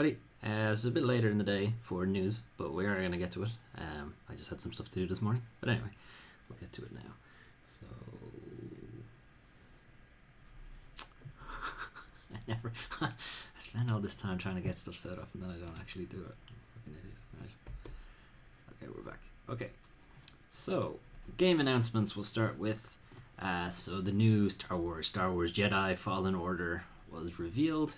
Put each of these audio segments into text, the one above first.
everybody. It's a bit later in the day for news, but we are going to get to it. I just had some stuff to do this morning. But anyway, we'll get to it now. So... I spend all this time trying to get stuff set up and then I don't actually do it. I'm a fucking idiot. Right. Okay, we're back. Okay. So, game announcements we'll start with. So the new Star Wars Jedi Fallen Order was revealed.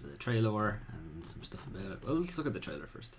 There's a trailer and some stuff about it. Well, let's look at the trailer first.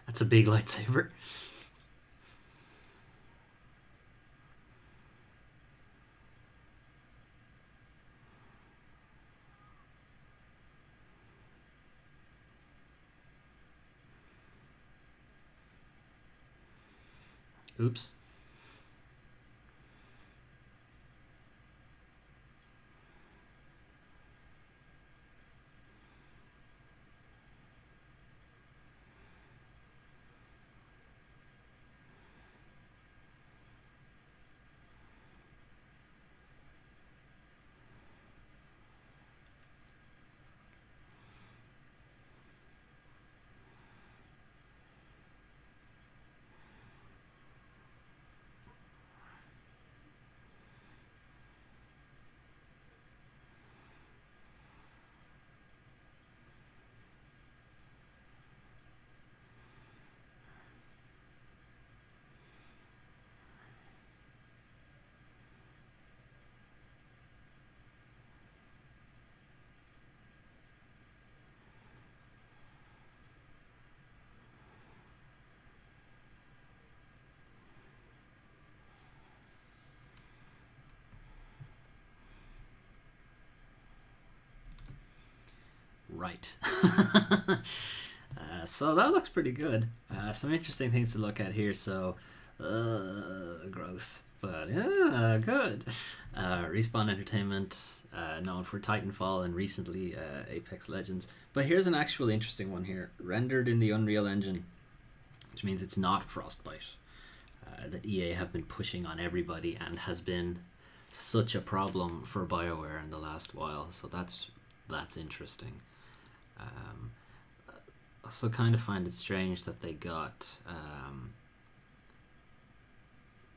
That's a big lightsaber. Oops. Right. So that looks pretty good. Some interesting things to look at here. So, gross, but yeah, good. Respawn Entertainment, known for Titanfall and recently Apex Legends. But here's an actual interesting one here. Rendered in the Unreal Engine, which means it's not Frostbite. That EA have been pushing on everybody and has been such a problem for BioWare in the last while. So that's interesting. I also kind of find it strange that they got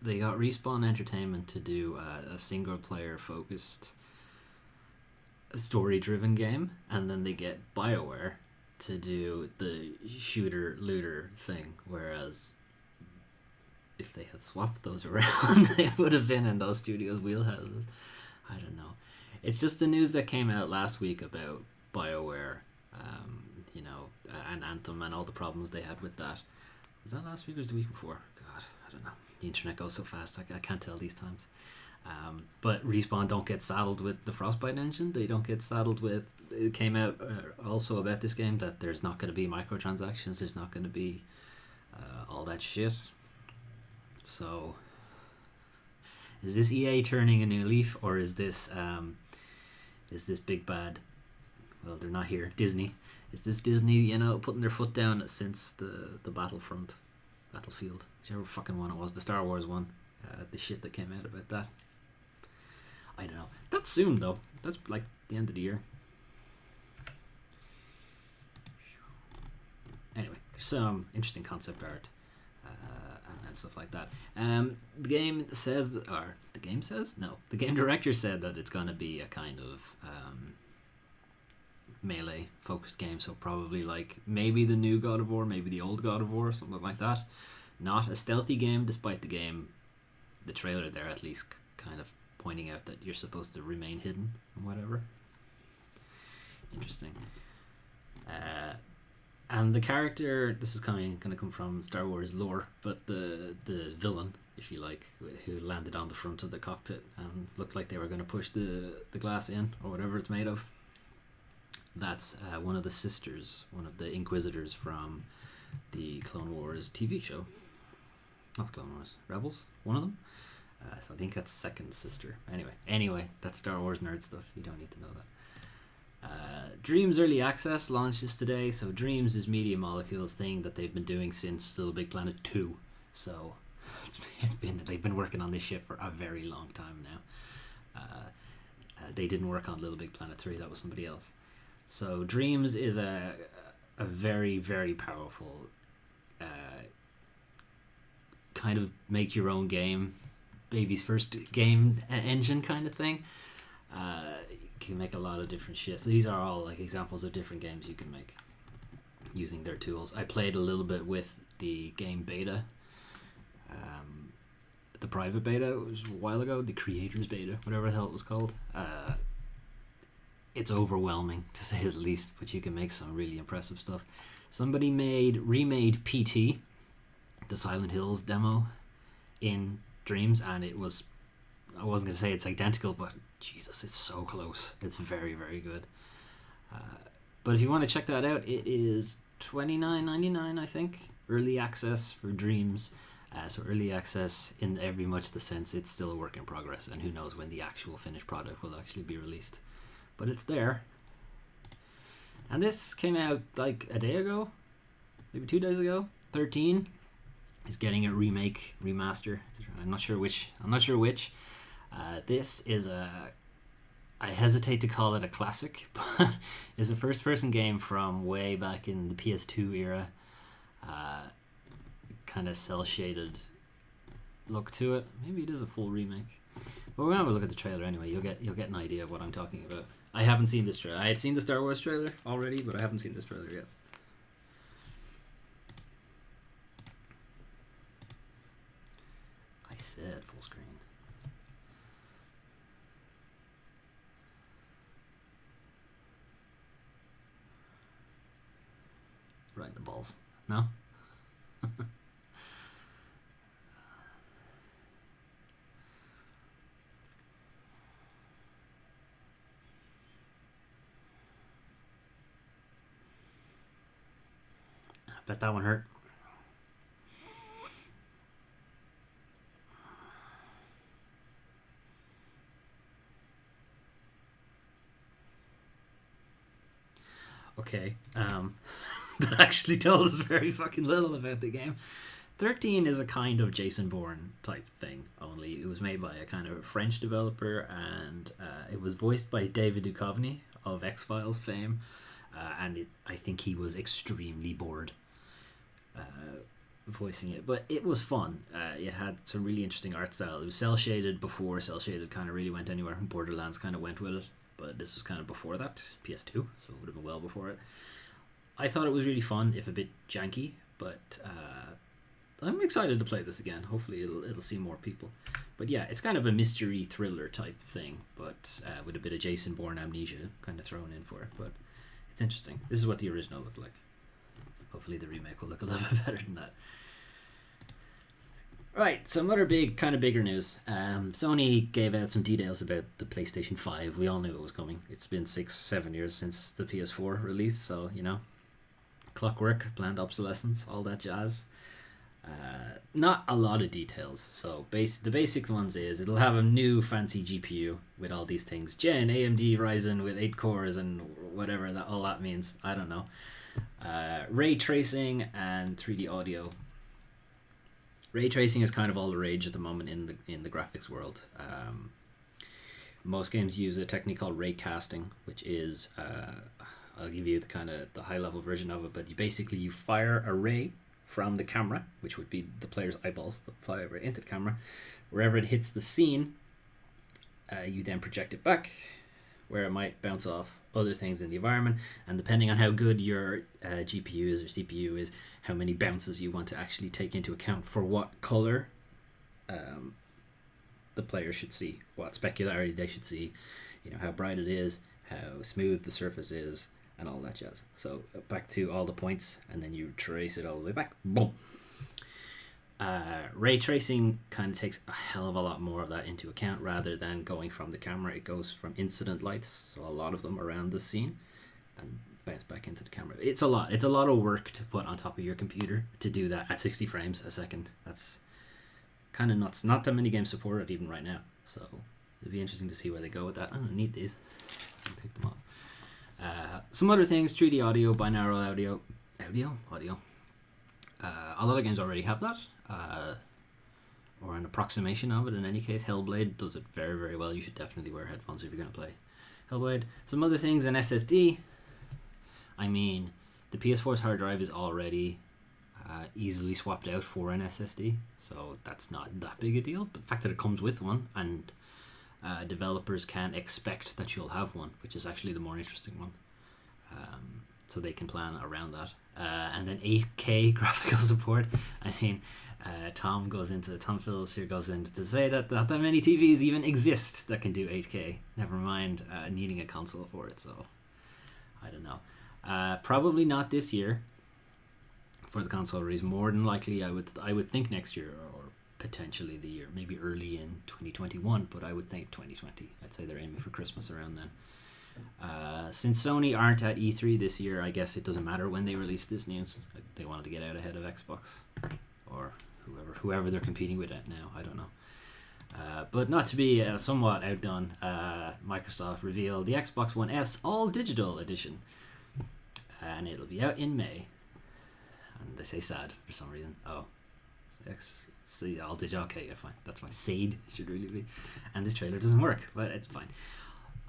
Respawn Entertainment to do a single player focused story driven game, and then they get BioWare to do the shooter looter thing, whereas if they had swapped those around they would have been in those studios' wheelhouses. I don't know. It's just the news that came out last week about BioWare, and Anthem and all the problems they had with that. Was that last week or was it the week before? God, I don't know. The internet goes so fast, I can't tell these times. But Respawn don't get saddled with the Frostbite engine. They don't get saddled with... It came out also about this game that there's not going to be microtransactions. There's not going to be all that shit. So, is this EA turning a new leaf, or is this big bad... Well, they're not here. Disney. Is this Disney, putting their foot down since the Battlefield, whichever fucking one it was, the Star Wars one, the shit that came out about that. I don't know. That's soon though. That's like the end of the year. Anyway, there's some interesting concept art and stuff like that. The game says that, or the game says? No, the game director said that it's going to be a kind of melee focused game, so probably like maybe the new God of War, maybe the old God of War, something like that. Not a stealthy game, despite the trailer there at least kind of pointing out that you're supposed to remain hidden and whatever. Interesting. And the character, this is going to come from Star Wars lore, but the villain, if you like, who landed on the front of the cockpit and looked like they were going to push the glass in, or whatever it's made of, that's one of the sisters, one of the Inquisitors from the Clone Wars TV show. Not the Clone Wars, Rebels, one of them. I think that's second sister. Anyway, that's Star Wars nerd stuff. You don't need to know that. Dreams Early Access launches today. So Dreams is Media Molecule's thing that they've been doing since Little Big Planet 2. So they've been working on this shit for a very long time now. They didn't work on Little Big Planet 3. That was somebody else. So Dreams is a very, very powerful kind of make your own game, baby's first game engine kind of thing. You can make a lot of different shit. So these are all like examples of different games you can make using their tools. I played a little bit with the game beta, the private beta. It was a while ago, the creators beta, whatever the hell it was called. It's overwhelming to say the least, but you can make some really impressive stuff. Somebody remade PT, the Silent Hills demo, in Dreams, and it was, I wasn't going to say it's identical, but Jesus, it's so close. It's very, very good. But if you want to check that out, it is $29.99, I think. Early access for Dreams. So early access in every much the sense it's still a work in progress, and who knows when the actual finished product will actually be released. But it's there. And this came out like a day ago, maybe 2 days ago. 13 is getting a remake, remaster. I'm not sure which. This is I hesitate to call it a classic, but it's a first-person game from way back in the PS2 era. Kind of cel-shaded look to it. Maybe it is a full remake. But we're gonna have a look at the trailer anyway. You'll get an idea of what I'm talking about. I haven't seen this trailer. I had seen the Star Wars trailer already, but I haven't seen this trailer yet. I said full screen. Right in the balls. No? I bet that one hurt. Okay, that actually told us very fucking little about the game. 13 is a kind of Jason Bourne type thing, only it was made by a kind of French developer, and it was voiced by David Duchovny of X-Files fame, and I think he was extremely bored voicing it, but it was fun. It had some really interesting art style. It was cel-shaded before cel-shaded kind of really went anywhere. Borderlands kind of went with it, but this was kind of before that, PS2, so it would have been well before it. I thought it was really fun, if a bit janky, but I'm excited to play this again. Hopefully it'll see more people. But yeah, it's kind of a mystery thriller type thing, but with a bit of Jason Bourne amnesia kind of thrown in for it. But it's interesting. This is what the original looked like. Hopefully the remake will look a little bit better than that. Right, some other bigger news. Sony gave out some details about the PlayStation 5. We all knew it was coming. It's been 6-7 years since the PS4 release, so you know, clockwork, planned obsolescence, all that jazz. Not a lot of details. So the basic ones is it'll have a new fancy GPU with all these things. Gen AMD Ryzen with 8 cores and whatever that all that means. I don't know. Ray tracing and 3D audio. Ray tracing is kind of all the rage at the moment in the graphics world. Most games use a technique called ray casting, which is I'll give you the high level version of it, but you fire a ray from the camera, which would be the player's eyeballs, but fly right into the camera. Wherever it hits the scene, you then project it back where it might bounce off other things in the environment, and depending on how good your GPU is or CPU is, how many bounces you want to actually take into account for what color the player should see, what specularity they should see, how bright it is, how smooth the surface is, and all that jazz. So back to all the points, and then you trace it all the way back. Boom. Ray tracing kind of takes a hell of a lot more of that into account rather than going from the camera. It goes from incident lights, so a lot of them around the scene, and bounce back into the camera. It's a lot of work to put on top of your computer to do that at 60 frames a second. That's kind of nuts. Not that many games support it even right now, so it'd be interesting to see where they go with that. I don't need these. I'll take them off. Some other things: 3D audio, binaural audio. A lot of games already have that, or an approximation of it. In any case, Hellblade does it very, very well. You should definitely wear headphones if you're going to play Hellblade. Some other things: an SSD. I mean, the PS4's hard drive is already easily swapped out for an SSD, so that's not that big a deal. But the fact that it comes with one, and developers can expect that you'll have one, which is actually the more interesting one, so they can plan around that. And then 8K graphical support. I mean, Tom Phillips here goes into to say that not that many TVs even exist that can do 8K. Never mind needing a console for it. So I don't know. Probably not this year for the console release. More than likely, I would think next year, or potentially the year, maybe early in 2021. But I would think 2020. I'd say they're aiming for Christmas around then. Since Sony aren't at E3 this year, I guess it doesn't matter when they release this news. They wanted to get out ahead of Xbox or whoever they're competing with it now. I don't know. But not to be somewhat outdone, Microsoft revealed the Xbox One S All Digital Edition, and it'll be out in May. And they say sad for some reason. Oh, see, All Digital. Okay, yeah, fine. That's fine. SAID it should really be. And this trailer doesn't work, but it's fine.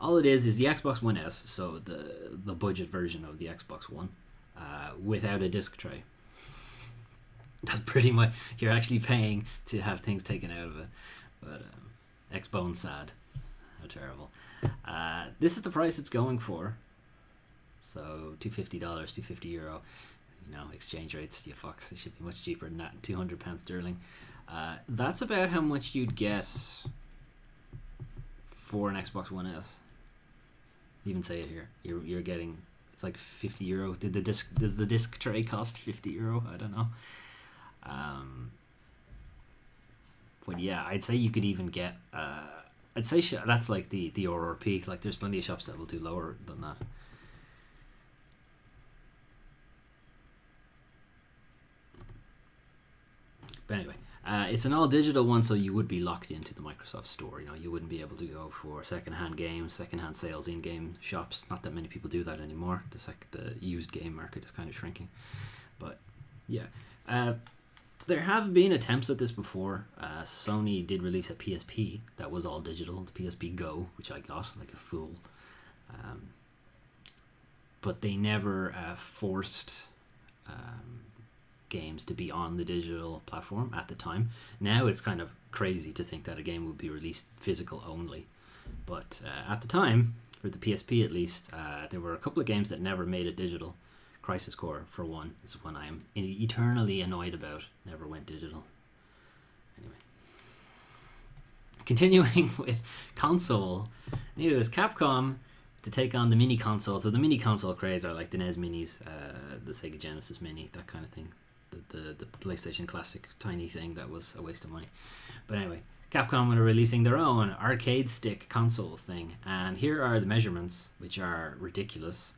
All it is the Xbox One S, so the budget version of the Xbox One, without a disc tray. That's pretty much, you're actually paying to have things taken out of it. But Xbone sad. How terrible. This is the price it's going for. So $250, €250. Exchange rates, you fucks. It should be much cheaper than that. £200 sterling. That's about how much you'd get for an Xbox One S. Even say it here. You're getting, it's like €50. Does the disc tray cost €50? I don't know. But yeah, I'd say you could even get I'd say that's like the Aurora Peak. Like, there's plenty of shops that will do lower than that. But anyway, it's an all digital one, so you would be locked into the Microsoft Store. You wouldn't be able to go for secondhand games, secondhand sales in game shops. Not that many people do that anymore. The used game market is kind of shrinking. But yeah, there have been attempts at this before. Sony did release a PSP that was all digital, the PSP Go, which I got like a fool. But they never forced games to be on the digital platform at the time. Now it's kind of crazy to think that a game would be released physical only. But at the time, for the PSP at least, there were a couple of games that never made it digital. Crisis Core, for one, is one I am eternally annoyed about. Never went digital. Anyway. Continuing with console news, Capcom to take on the mini console. So the mini console craze are like the NES Minis, the Sega Genesis Mini, that kind of thing. The PlayStation Classic tiny thing that was a waste of money. But anyway, Capcom are releasing their own arcade stick console thing. And here are the measurements, which are ridiculous.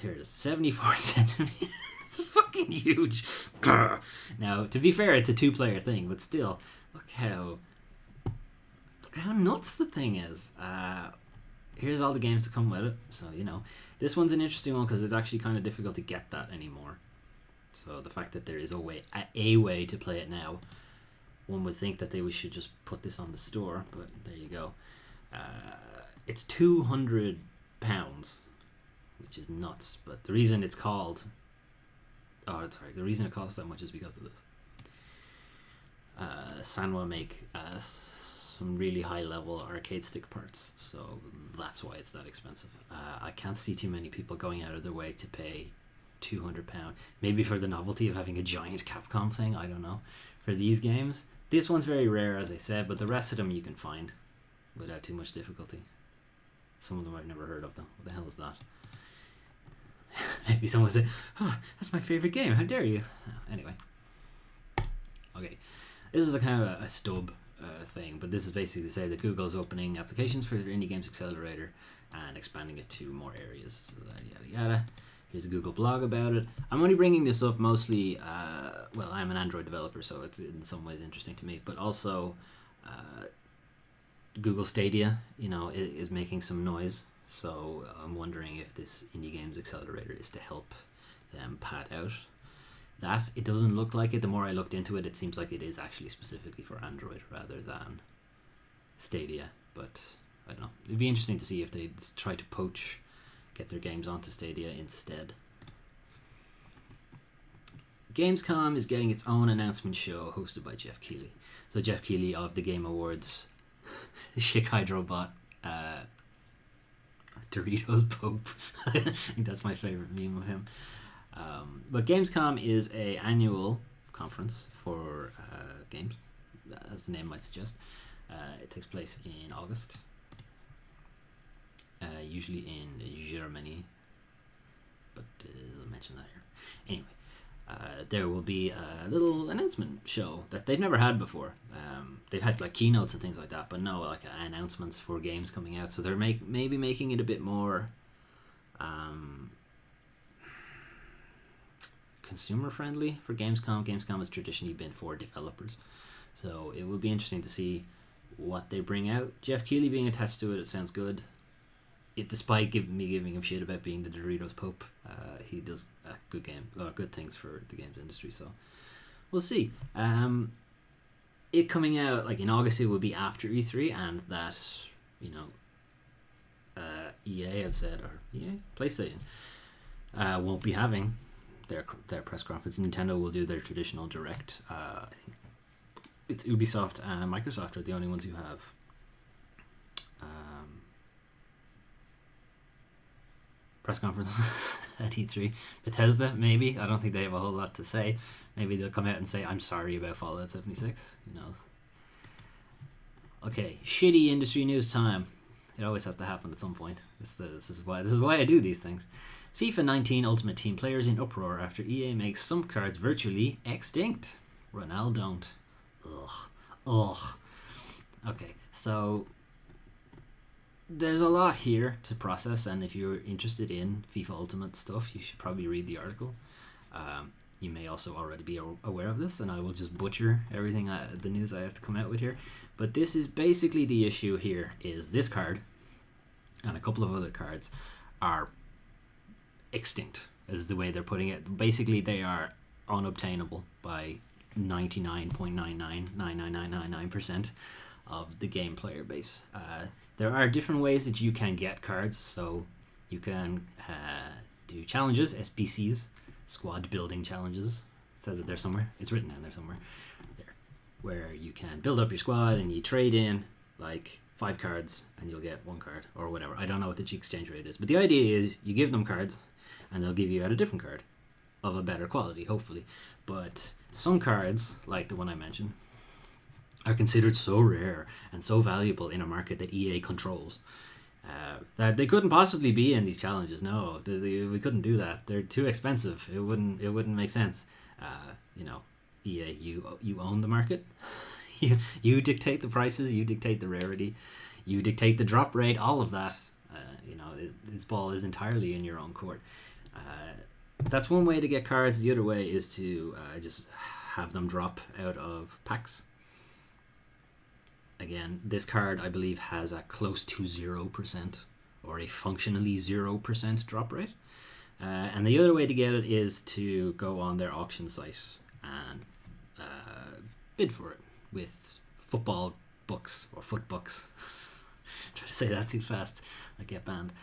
Here it is, 74 centimeters. It's fucking huge. Now, to be fair, it's a two-player thing, but still, look how nuts the thing is. Here's all the games that come with it. So, this one's an interesting one because it's actually kind of difficult to get that anymore. So the fact that there is a way to play it now, one would think that they should just put this on the store, but there you go. It's £200, which is nuts. But the reason it's called, the reason it costs that much is because of this. Sanwa make some really high level arcade stick parts, so that's why it's that expensive. I can't see too many people going out of their way to pay £200, maybe for the novelty of having a giant Capcom thing, I don't know, for these games. This one's very rare, as I said, but the rest of them you can find without too much difficulty. Some of them I've never heard of, though. What the hell is that? Maybe someone will say, oh, that's my favorite game, how dare you. Anyway. Okay. This is a kind of a stub thing, but this is basically to say that Google is opening applications for their Indie Games Accelerator and expanding it to more areas. So that yada yada. Here's a Google blog about it. I'm only bringing this up mostly, well, I'm an Android developer, so it's in some ways interesting to me, but also Google Stadia, is making some noise. So I'm wondering if this Indie Games Accelerator is to help them pad out that. It doesn't look like it. The more I looked into it, it seems like it is actually specifically for Android rather than Stadia. But I don't know. It'd be interesting to see if they try to get their games onto Stadia instead. Gamescom is getting its own announcement show hosted by Jeff Keighley. So Jeff Keighley of the Game Awards, Chic Hydrobot, Doritos Pope. I think that's my favorite meme of him. But Gamescom is a annual conference for games, as the name might suggest. It takes place in August, usually in Germany, but I'll mention that here. Anyway, there will be a little announcement show that they've never had before. They've had like keynotes and things like that, but no, like announcements for games coming out. So they're maybe making it a bit more consumer friendly for Gamescom. Gamescom has traditionally been for developers, so it will be interesting to see what they bring out. Jeff Keighley being attached to it sounds good. Despite giving him shit about being the Doritos Pope, he does good things for the games industry. So we'll see. It coming out like in August, it will be after E3, and that EA have said, or PlayStation won't be having their press conference. Nintendo will do their traditional direct. I think it's Ubisoft and Microsoft are the only ones who have press conference at E3. Bethesda, maybe. I don't think they have a whole lot to say. Maybe they'll come out and say, I'm sorry about Fallout 76. Who knows? Okay, shitty industry news time. It always has to happen at some point. This is why I do these things. FIFA 19 Ultimate Team players in uproar after EA makes some cards virtually extinct. Ronaldo. Ugh. Okay, so there's a lot here to process, and if you're interested in FIFA Ultimate stuff, you should probably read the article. You may also already be aware of this, and I will just butcher everything, the news I have to come out with here. But this is basically the issue here, is this card and a couple of other cards are extinct, is the way they're putting it. Basically, they are unobtainable by 99.999999% of the game player base. There are different ways that you can get cards, so you can do challenges, SBCs, squad building challenges. It says it there somewhere. It's written down there somewhere. There, where you can build up your squad and you trade in like 5 cards and you'll get 1 card or whatever. I don't know what the exchange rate is, but the idea is you give them cards and they'll give you out a different card of a better quality, hopefully. But some cards, like the one I mentioned, are considered so rare and so valuable in a market that EA controls that they couldn't possibly be in these challenges. No, we couldn't do that. They're too expensive. It wouldn't make sense. EA, you own the market. you dictate the prices. You dictate the rarity. You dictate the drop rate. All of that. Its ball is entirely in your own court. That's one way to get cards. The other way is to just have them drop out of packs. Again, this card, I believe, has a close to 0% or a functionally 0% drop rate. And the other way to get it is to go on their auction site and bid for it with football books or foot bucks. Try to say that too fast, I get banned.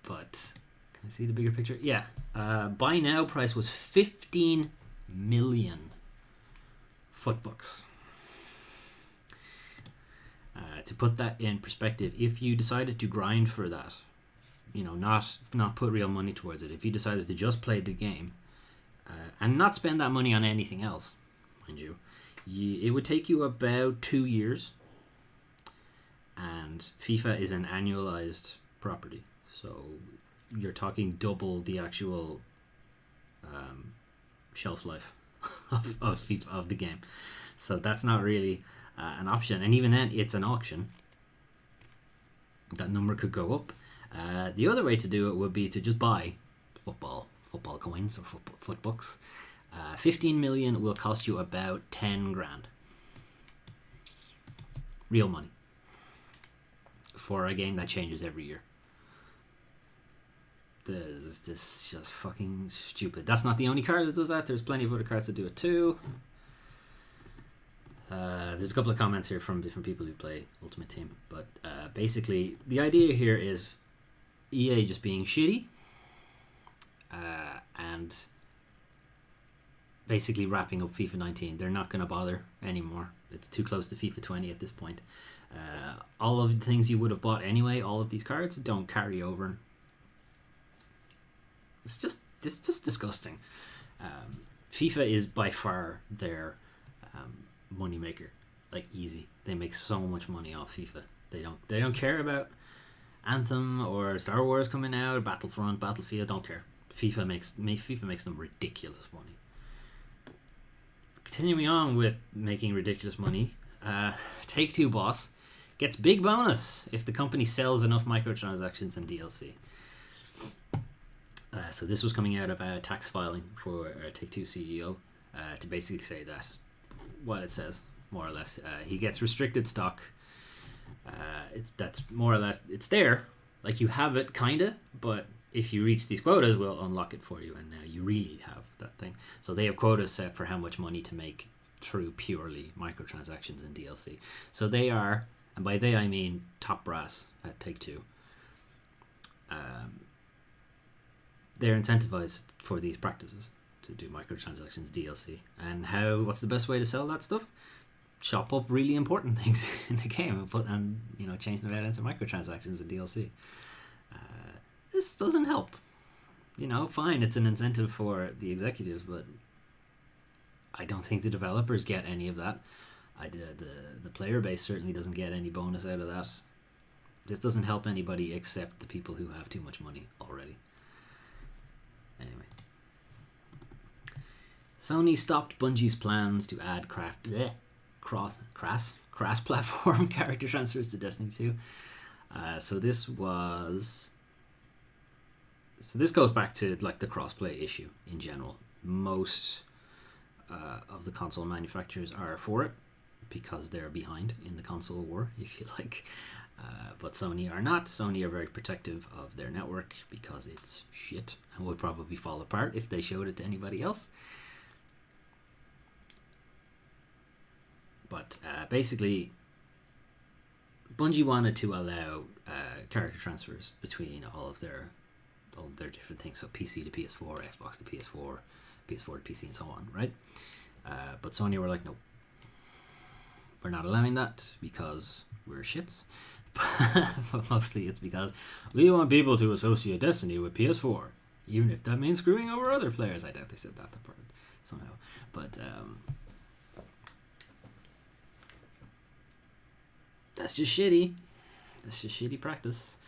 But can I see the bigger picture? Yeah. Buy now price was 15 million foot bucks. To put that in perspective, if you decided to grind for that, not put real money towards it, if you decided to just play the game and not spend that money on anything else, mind you, it would take you about 2 years. And FIFA is an annualized property, so you're talking double the actual shelf life of FIFA, of the game. So that's not really an option, and even then it's an auction. That number could go up. The other way to do it would be to just buy football coins or foot books. 15 million will cost you about 10 grand real money for a game that changes every year. This is just fucking stupid. That's not the only card that does that. There's plenty of other cards that do it too. There's a couple of comments here from different people who play Ultimate Team, but basically the idea here is EA just being shitty and basically wrapping up FIFA 19. They're not going to bother anymore. It's too close to FIFA 20 at this point. All of the things you would have bought anyway, all of these cards don't carry over. It's just disgusting. FIFA is by far their money maker. Like, easy. They make so much money off FIFA. They don't care about Anthem or Star Wars coming out, or Battlefront, Battlefield. Don't care. FIFA makes them ridiculous money. Continuing on with making ridiculous money, Take-Two boss gets big bonus if the company sells enough microtransactions and DLC. So this was coming out of a tax filing for Take-Two CEO to basically say that what it says, more or less. He gets restricted stock. That's more or less, it's there, like you have it kinda, but if you reach these quotas, we'll unlock it for you, and now you really have that thing. So they have quotas set for how much money to make through purely microtransactions and DLC. So they are, and by they I mean top brass at Take-Two. They're incentivized for these practices to do microtransactions, DLC, and what's the best way to sell that stuff? Chop up really important things in the game and change them out into microtransactions and DLC. This doesn't help. Fine, it's an incentive for the executives, but I don't think the developers get any of that. The player base certainly doesn't get any bonus out of that. This doesn't help anybody except the people who have too much money already. Anyway. Sony stopped Bungie's plans to add cross-platform character transfers to Destiny 2. So this goes back to like the crossplay issue in general. Most of the console manufacturers are for it because they're behind in the console war, if you like. But Sony are not. Sony are very protective of their network because it's shit and would probably fall apart if they showed it to anybody else. But basically, Bungie wanted to allow character transfers between all of their different things, so PC to PS4, Xbox to PS4, PS4 to PC, and so on, right? But Sony were like, no, we're not allowing that because we're shits. But mostly it's because we want people to associate Destiny with PS4, even if that means screwing over other players. I doubt they said that part somehow, but that's just shitty. That's just shitty practice.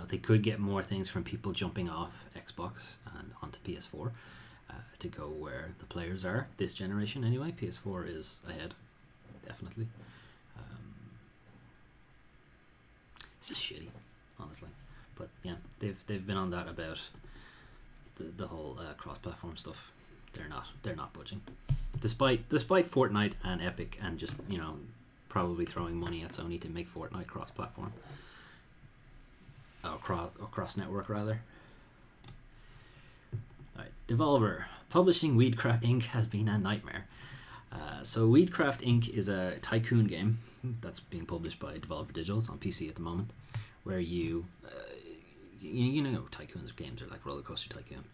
They could get more things from people jumping off Xbox and onto PS4 to go where the players are this generation anyway. PS4 is ahead, definitely. It's just shitty, honestly. But yeah, they've been on that about the whole cross-platform stuff. They're not budging, despite Fortnite and Epic and just probably throwing money at Sony to make Fortnite cross-platform. Or cross-network, rather. Alright, Devolver. Publishing Weedcraft Inc. has been a nightmare. So Weedcraft Inc. is a tycoon game that's being published by Devolver Digital. It's on PC at the moment, where you know tycoons games are like Roller Coaster Tycoon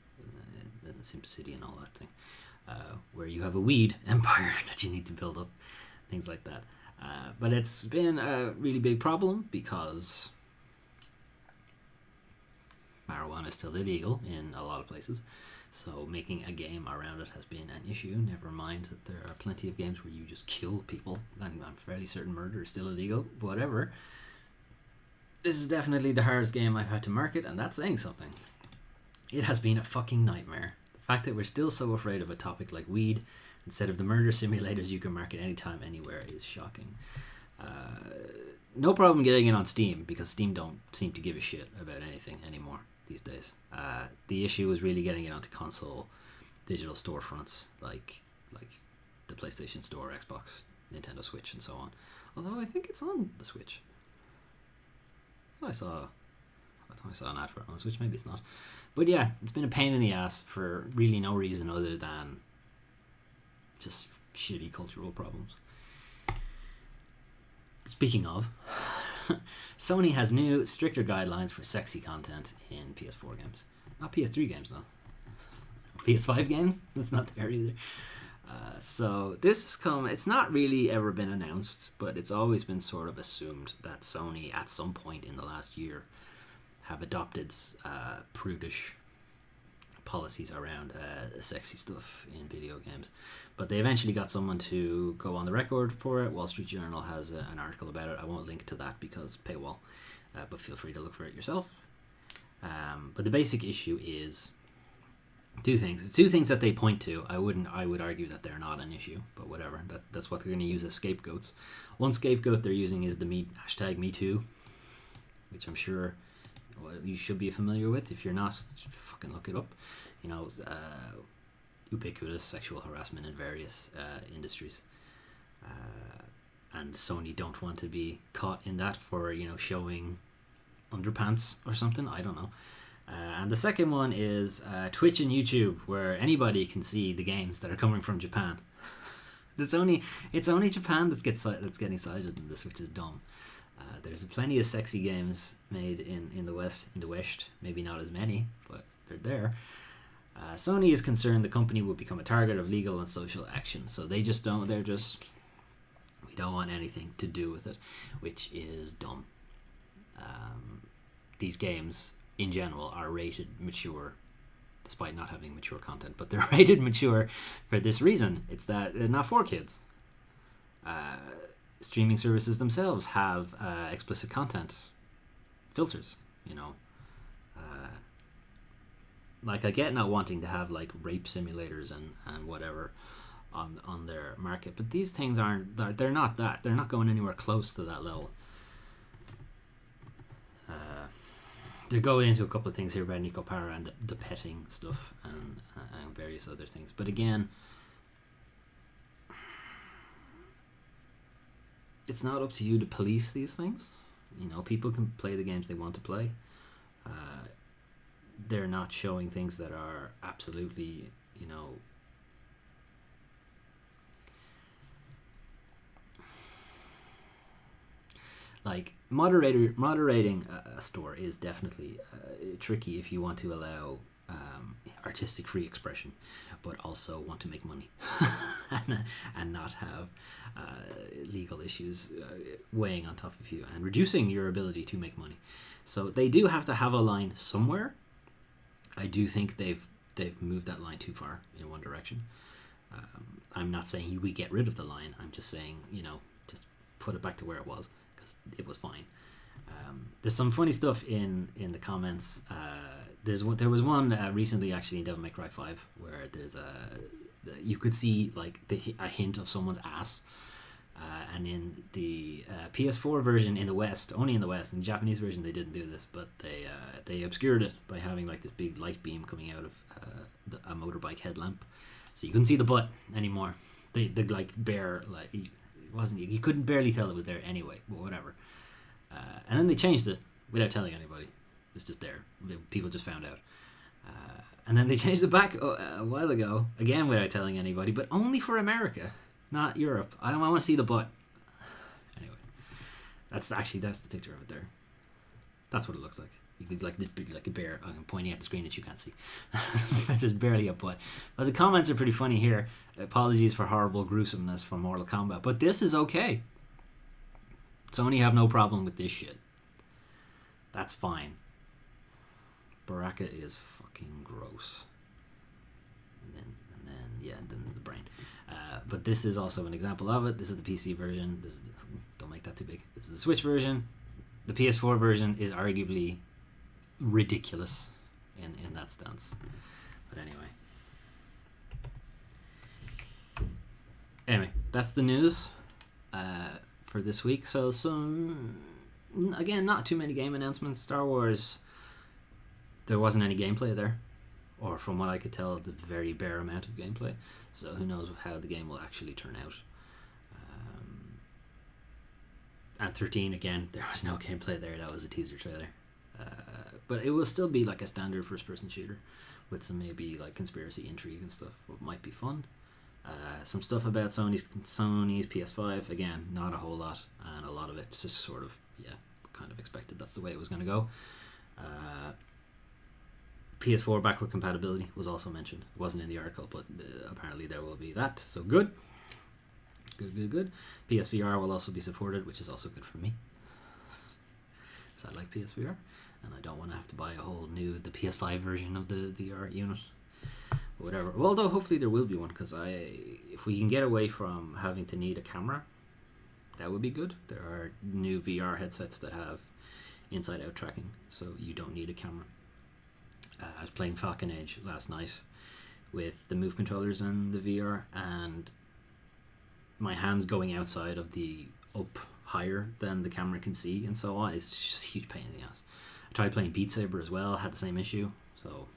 and SimCity and all that thing, where you have a weed empire that you need to build up, things like that. But it's been a really big problem because marijuana is still illegal in a lot of places. So making a game around it has been an issue. Never mind that there are plenty of games where you just kill people, and I'm fairly certain murder is still illegal. Whatever. This is definitely the hardest game I've had to market, and that's saying something. It has been a fucking nightmare. The fact that we're still so afraid of a topic like weed instead of the murder simulators you can market anytime, anywhere is shocking. No problem getting it on Steam because Steam don't seem to give a shit about anything anymore these days. The issue is really getting it onto console digital storefronts like the PlayStation Store, Xbox, Nintendo Switch, and so on. Although I think it's on the Switch. I thought I saw an ad for it on the Switch. Maybe it's not. But yeah, it's been a pain in the ass for really no reason other than just shitty cultural problems. Speaking of, Sony has new, stricter guidelines for sexy content in PS4 games. Not PS3 games, though. PS5 games? That's not there either. So this has come, it's not really ever been announced, but it's always been sort of assumed that Sony, at some point in the last year, have adopted prudish policies around sexy stuff in video games. But they eventually got someone to go on the record for it. Wall Street Journal has an article about it. I won't link to that because paywall, but feel free to look for it yourself. But the basic issue is two things. It's two things that they point to. I would argue that they're not an issue, but whatever. That's what they're going to use as scapegoats. One scapegoat they're using is the hashtag #MeToo, which I'm sure you should be familiar with. If you're not, fucking look it up. You know, ubiquitous sexual harassment in various industries. And Sony don't want to be caught in that for, showing underpants or something. I don't know. And the second one is Twitch and YouTube, where anybody can see the games that are coming from Japan. It's only Japan that's getting cited in this, which is dumb. There's plenty of sexy games made in the West, maybe not as many, but they're there. Sony is concerned the company will become a target of legal and social action, so we don't want anything to do with it, which is dumb. These games, in general, are rated mature, despite not having mature content, but they're rated mature for this reason. It's that they're not for kids. Streaming services themselves have explicit content filters, like I get not wanting to have like rape simulators and whatever on their market, but these things they're not that. They're not going anywhere close to that level. They're going into a couple of things here about Nico Para and the petting stuff and various other things, but again, it's not up to you to police these things. People can play the games they want to play. They're not showing things that are absolutely, like moderating a store is definitely tricky if you want to allow artistic free expression, but also want to make money and not have legal issues weighing on top of you and reducing your ability to make money. So they do have to have a line somewhere. I do think they've moved that line too far in one direction. I'm not saying we get rid of the line. I'm just saying, just put it back to where it was, because it was fine. There's some funny stuff in the comments. There was one recently actually in Devil May Cry 5 where you could see like a hint of someone's ass, and in the PS4 version in the West, only in the West, in the Japanese version they didn't do this, but they obscured it by having like this big light beam coming out of a motorbike headlamp, so you couldn't see the butt anymore. The like bare, like it wasn't, you couldn't barely tell it was there anyway, but whatever. And then they changed it without telling anybody. It's just there. People just found out. And then they changed it back a while ago, again without telling anybody, but only for America, not Europe. I want to see the butt. Anyway, that's the picture of it there. That's what it looks like. You could like a bear. I'm pointing at the screen that you can't see. It's just barely a butt. But the comments are pretty funny here. Apologies for horrible gruesomeness from Mortal Kombat, but this is okay. Sony have no problem with this shit. That's fine. Baraka is fucking gross. And then the brain. But this is also an example of it. This is the PC version. Don't make that too big. This is the Switch version. The PS4 version is arguably ridiculous in that stance. But anyway, that's the news for this week. So again, not too many game announcements. Star Wars, there wasn't any gameplay there, or from what I could tell, the very bare amount of gameplay. So who knows how the game will actually turn out. And 13, again, there was no gameplay there. That was a teaser trailer. But it will still be like a standard first-person shooter with some maybe like conspiracy intrigue and stuff. What might be fun. Some stuff about Sony's PS5. Again, not a whole lot, and a lot of it's just sort of kind of expected. That's the way it was going to go. PS4 backward compatibility was also mentioned. It wasn't in the article, but apparently there will be that. So good. Good. PSVR will also be supported, which is also good for me. So I like PSVR, and I don't want to have to buy the PS5 version of the VR unit. Whatever. Although hopefully there will be one, because if we can get away from having to need a camera, that would be good. There are new VR headsets that have inside-out tracking, so you don't need a camera. I was playing Falcon Age last night with the Move controllers and the VR, and my hands going outside of the up higher than the camera can see and so on is just a huge pain in the ass. I tried playing Beat Saber as well, had the same issue, so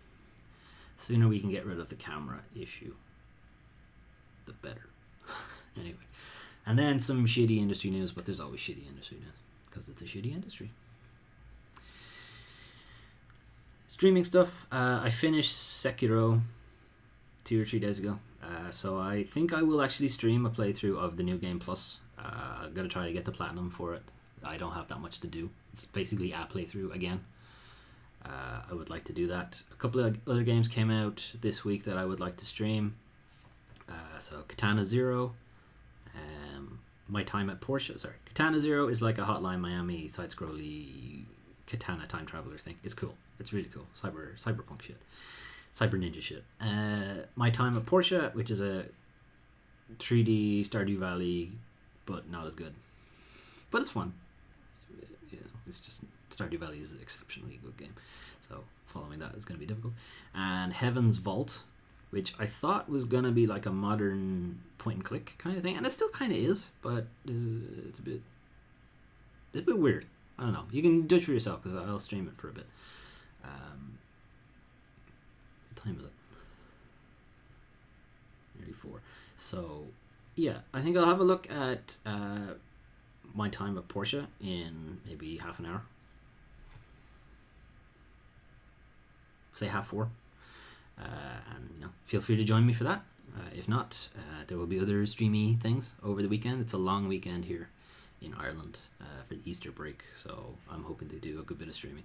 the sooner we can get rid of the camera issue, the better. Anyway, and then some shitty industry news, but there's always shitty industry news because it's a shitty industry. Streaming stuff. I finished Sekiro 2 or 3 days ago. So I think I will actually stream a playthrough of the New Game Plus. I'm going to try to get the platinum for it. I don't have that much to do. It's basically a playthrough again. I would like to do that. A couple of other games came out this week that I would like to stream. So Katana Zero. My Time at Porsche. Sorry. Katana Zero is like a Hotline Miami side-scrolly Katana time traveler thing. It's cool. It's really cool. Cyberpunk shit. Cyber Ninja shit. My Time at Porsche, which is a 3D Stardew Valley, but not as good. But it's fun. It's just Stardew Valley is an exceptionally good game. So following that is going to be difficult. And Heaven's Vault, which I thought was going to be like a modern point and click kind of thing, and it still kind of is, but it's a bit weird. I don't know. You can judge for yourself because I'll stream it for a bit. What time is it? Nearly 4. So, yeah, I think I'll have a look at My Time at Porsche in maybe half an hour. Say 3:30. And feel free to join me for that. If not, there will be other streamy things over the weekend. It's a long weekend here in Ireland for the Easter break, so I'm hoping to do a good bit of streaming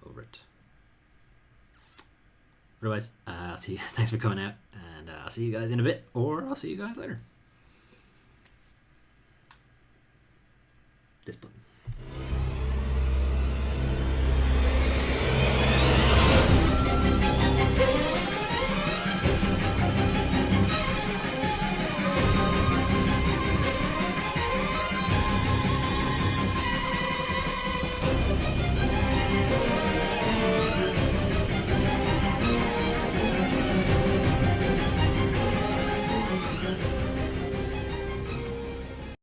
over it. Otherwise, I'll see you. Thanks for coming out, and I'll see you guys in a bit, or I'll see you guys later. This button.